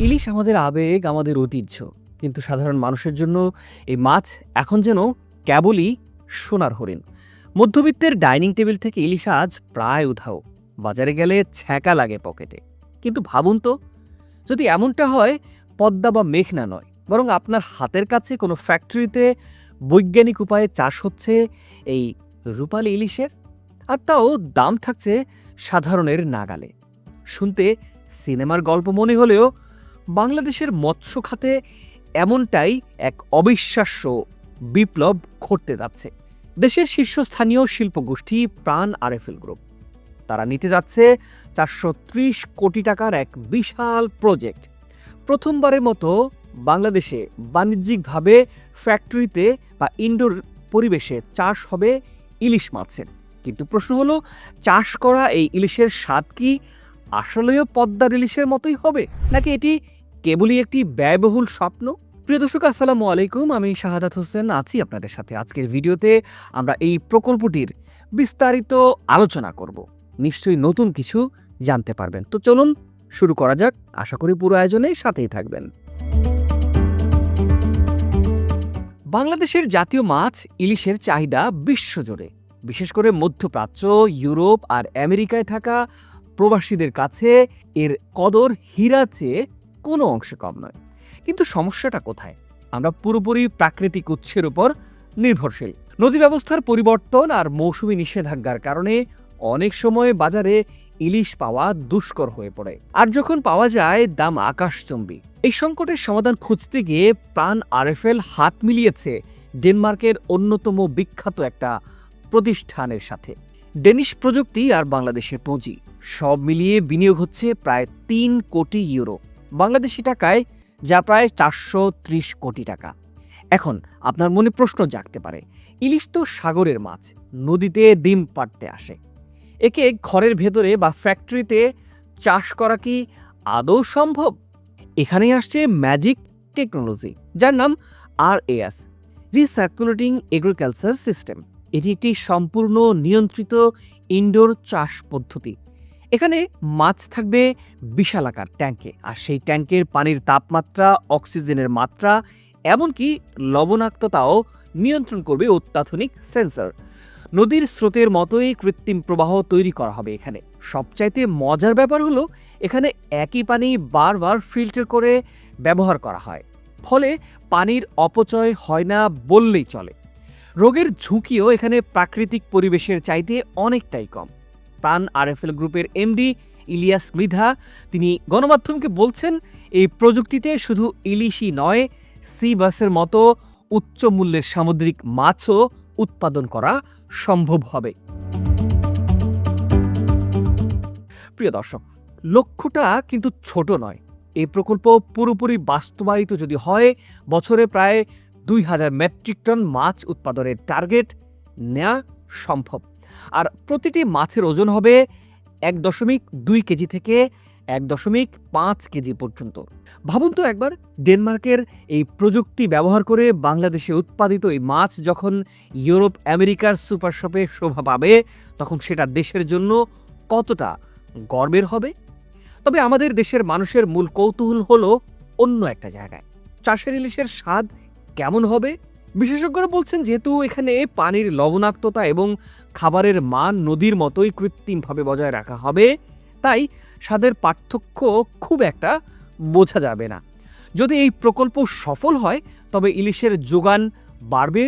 ইলিশ আমাদের আবেগ, আমাদের ঐতিহ্য। কিন্তু সাধারণ মানুষের জন্য এই মাছ এখন যেন কেবলই সোনার হরিণ। মধ্যবিত্তের ডাইনিং টেবিল থেকে ইলিশ আজ প্রায় উধাও। বাজারে গেলে ছ্যাঁকা লাগে পকেটে। কিন্তু ভাবুন তো, যদি এমনটা হয়, পদ্মা বা মেঘনা নয়, বরং আপনার হাতের কাছে কোনো ফ্যাক্টরিতে বৈজ্ঞানিক উপায়ে চাষ হচ্ছে এই রূপালী ইলিশের, আর তাও দাম থাকছে সাধারণের নাগালে। শুনতে সিনেমার গল্প মনে হলেও বাংলাদেশের মৎস্য খাতে এমনটাই এক অবিশ্বাস্য বিপ্লব ঘটতে যাচ্ছে। দেশের শীর্ষস্থানীয় শিল্পগোষ্ঠী প্রাণ আরএফএল গ্রুপ, তারা নিতে যাচ্ছে 430 কোটি টাকার এক বিশাল প্রজেক্ট। প্রথমবারের মতো বাংলাদেশে বাণিজ্যিকভাবে ফ্যাক্টরিতে বা ইনডোর পরিবেশে চাষ হবে ইলিশ মাছের। কিন্তু প্রশ্ন হলো, চাষ করা এই ইলিশের স্বাদ কি আসলেও পদ্মার ইলিশের মতোই হবে, নাকি এটি কেবলই একটি ব্যয়বহুল স্বপ্ন? প্রিয় দর্শক, আসসালামু আলাইকুম। আমি শাহাদাত হোসেন আছি আপনাদের সাথে। আজকের ভিডিওতে আমরা এই প্রকল্পটির বিস্তারিত আলোচনা করব। নিশ্চয়ই নতুন কিছু জানতে পারবেন। তো চলুন শুরু করা যাক। আশা করি পুরো আয়োজনে সাথেই থাকবেন। বাংলাদেশের জাতীয় মাছ ইলিশের চাহিদা বিশ্বজুড়ে, বিশেষ করে মধ্যপ্রাচ্য, ইউরোপ আর আমেরিকায় থাকা প্রবাসীদের কাছে এর কদর হীরা চেয়ে কোনো অংশে কম নয়। কিন্তু সমস্যাটা কোথায়? আমরা পুরোপুরি প্রাকৃতিক উৎসের উপর নির্ভরশীল। নদী ব্যবস্থার পরিবর্তন আর মৌসুমী নিষেধাজ্ঞার কারণে অনেক সময় বাজারে ইলিশ পাওয়া দুষ্কর হয়ে পড়ে, আর যখন পাওয়া যায় দাম আকাশচুম্বী। এই সংকটের সমাধান খুঁজতে গিয়ে প্রাণ আরএফএল হাত মিলিয়েছে ডেনমার্কের অন্যতম বিখ্যাত একটা প্রতিষ্ঠানের সাথে। ডেনিশ প্রযুক্তি আর বাংলাদেশের পুঁজি সব মিলিয়ে বিনিয়োগ হচ্ছে প্রায় 3 কোটি ইউরো, বাংলাদেশি টাকায় যা প্রায় 430 কোটি টাকা। এখন আপনার মনে প্রশ্ন জাগতে পারে, ইলিশ তো সাগরের মাছ, নদীতে ডিম পাড়তে আসে। একে ঘরের ভেতরে বা ফ্যাক্টরিতে চাষ করা কি আদৌ সম্ভব? এখানেই আসছে ম্যাজিক টেকনোলজি, যার নাম RAS, রিসার্কুলেটিং এগ্রিকালচার সিস্টেম। এটি একটি সম্পূর্ণ নিয়ন্ত্রিত ইনডোর চাষ পদ্ধতি। এখানে মাছ থাকবে বিশালাকার ট্যাঙ্কে, আর সেই ট্যাঙ্কের পানির তাপমাত্রা, অক্সিজেনের মাত্রা, এমনকি লবণাক্ততাও নিয়ন্ত্রণ করবে অত্যাধুনিক সেন্সর। নদীর স্রোতের মতোই কৃত্রিম প্রবাহ তৈরি করা হবে এখানে। সবচাইতে মজার ব্যাপার হলো, এখানে একই পানি বারবার ফিল্টার করে ব্যবহার করা হয়, ফলে পানির অপচয় হয় না বললেই চলে। রোগের ঝুঁকিও এখানে প্রাকৃতিক পরিবেশের চাইতে অনেকটাই কম। প্রাণ আরএফএল গ্রুপের এমডি ইলিয়াস মৃধা, তিনি গণমাধ্যমকে বলছেন, এই প্রযুক্তিতে শুধু ইলিশই নয়, সি বাসের মতো উচ্চ মূল্যের সামুদ্রিক মাছও উৎপাদন করা সম্ভব হবে। প্রিয় দর্শক, লক্ষ্যটা কিন্তু ছোট নয়। এই প্রকল্প পুরোপুরি বাস্তবায়িত যদি হয়, বছরে প্রায় 2000 মেট্রিক টন মাছ উৎপাদনের টার্গেট নেওয়া সম্ভব। আর প্রতিটি মাছের ওজন হবে 1.2 কেজি থেকে 1.5 কেজি পর্যন্ত। ভাবুন তো একবার, ডেনমার্কের এই প্রযুক্তি ব্যবহার করে বাংলাদেশে উৎপাদিত এই মাছ যখন ইউরোপ আমেরিকার সুপার শপে শোভা পাবে, তখন সেটা দেশের জন্য কতটা গর্বের হবে। তবে আমাদের দেশের মানুষের মূল কৌতূহল হলো অন্য একটা জায়গায়। চাষের ইলিশের স্বাদ কেমন হবে? বিশেষজ্ঞরা বলছেন, যেহেতু এখানে পানির লবণাক্ততা এবং খাবারের মান নদীর মতোই কৃত্রিমভাবে বজায় রাখা হবে, তাই স্বাদের পার্থক্য খুব একটা বোঝা যাবে না। যদি এই প্রকল্প সফল হয়, তবে ইলিশের যোগান বাড়বে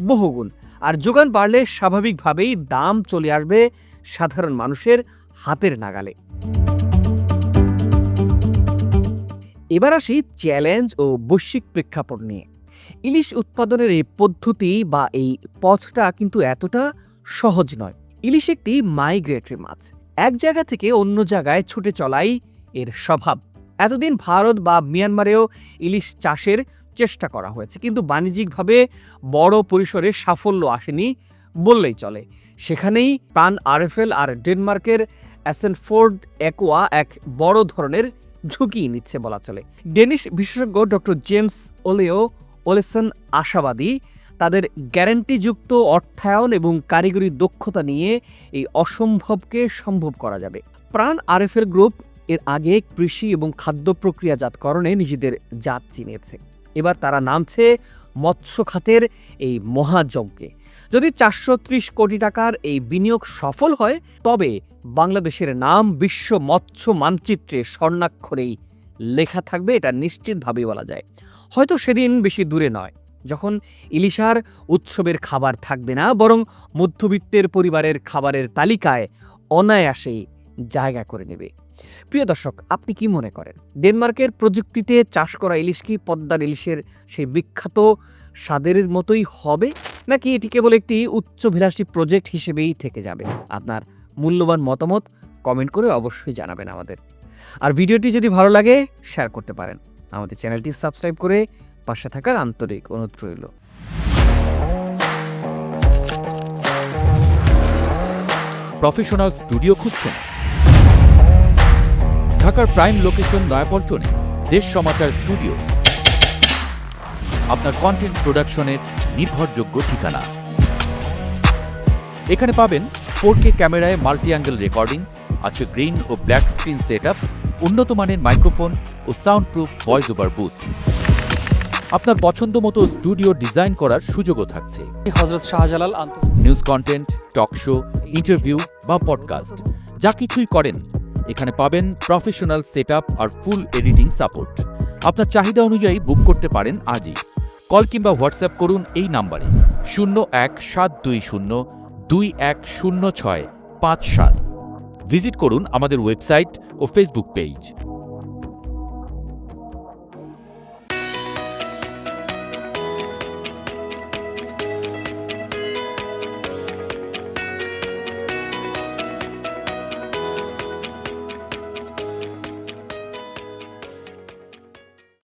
বহুগুণ, আর যোগান বাড়লে স্বাভাবিকভাবেই দাম চলে আসবে সাধারণ মানুষের হাতের নাগালে। এবার আসি চ্যালেঞ্জ ও বৈশ্বিক প্রেক্ষাপট নিয়ে। ইলিশ উৎপাদনের এই পদ্ধতি বা এই পথটা কিন্তু এতটা সহজ নয়। ইলিশ একটি মাইগ্রেটরি মাছ, এক জায়গা থেকে অন্য জায়গায় ছুটে চলাই এর স্বভাব। এতদিন ভারত বা মিয়ানমারেও ইলিশ চাষের চেষ্টা করা হয়েছে, কিন্তু বাণিজ্যিকভাবে বড় পরিসরে সাফল্য আসেনি বললেই চলে। সেখানেই প্রাণ আরএফএল আর ডেনমার্কের অ্যাসেনফোর্ড অ্যাকোয়া এক বড় ধরনের ঝুঁকি নিচ্ছে বলা চলে। ডেনিশ বিশেষজ্ঞ ডক্টর জেমস ওলেসন আশাবাদী, তাদের গ্যারান্টিযুক্ত অর্থায়ন এবং কারিগরি দক্ষতা নিয়ে এই অসম্ভবকে সম্ভব করা যাবে। প্রাণ আরএফএল গ্রুপ এর আগে কৃষি এবং খাদ্য প্রক্রিয়াজাতকরণে নিজেদের জাত চিনিয়েছে। এবার তারা নামছে মৎস্য খাতের এই মহাযজ্ঞে। যদি 430 কোটি টাকার এই বিনিয়োগ সফল হয়, তবে বাংলাদেশের নাম বিশ্ব মৎস্য মানচিত্রে স্বর্ণাক্ষরেই লেখা থাকবে, এটা নিশ্চিতভাবেই বলা যায়। হয়তো সেদিন বেশি দূরে নয়, যখন ইলিশ আর উৎসবের খাবার থাকবে না, বরং মধ্যবিত্তের পরিবারের খাবারের তালিকায় অনায়াসেই জায়গা করে নেবে। প্রিয় দর্শক, আপনি কি মনে করেন, ডেনমার্কের প্রযুক্তিতে চাষ করা ইলিশ কি পদ্মার ইলিশের সেই বিখ্যাত স্বাদের মতোই হবে, নাকি এটি কেবল একটি উচ্চভিলাষী প্রজেক্ট হিসেবেই থেকে যাবে? আপনার মূল্যবান মতামত কমেন্ট করে অবশ্যই জানাবেন আমাদের। আর ভিডিওটি যদি ভালো লাগে শেয়ার করতে পারেন। আমাদের চ্যানেলটি সাবস্ক্রাইব করে পাশে থাকার আন্তরিক অনুরোধ রইল। প্রফেশনাল স্টুডিও খুঁজছেন? ঢাকার প্রাইম লোকেশন নয়াপল্টনে দেশ সমাচার স্টুডিও আপনার কন্টেন্ট প্রোডাকশনের নির্ভরযোগ্য ঠিকানা। এখানে পাবেন 4K ক্যামেরায় মাল্টি অ্যাঙ্গেল রেকর্ডিং, আছে গ্রিন ও ব্ল্যাক স্ক্রিন সেটআপ, উন্নত মানের মাইক্রোফোন ও sound proof voice over booth. আপনার পছন্দ মতো স্টুডিও ডিজাইন করার সুযোগও থাকছে। Hazrat Shahjalal news content, talk show, interview বা পডকাস্ট, যা কিছুই করেন এখানে পাবেন প্রফেশনাল সেটআপ আর ফুল এডিটিং সাপোর্ট। আপনার চাহিদা অনুযায়ী বুক করতে পারেন আজই। কল কিংবা হোয়াটসঅ্যাপ করুন এই নাম্বারে 01720210657। ভিজিট করুন আমাদের ওয়েবসাইট ও ফেসবুক পেজ।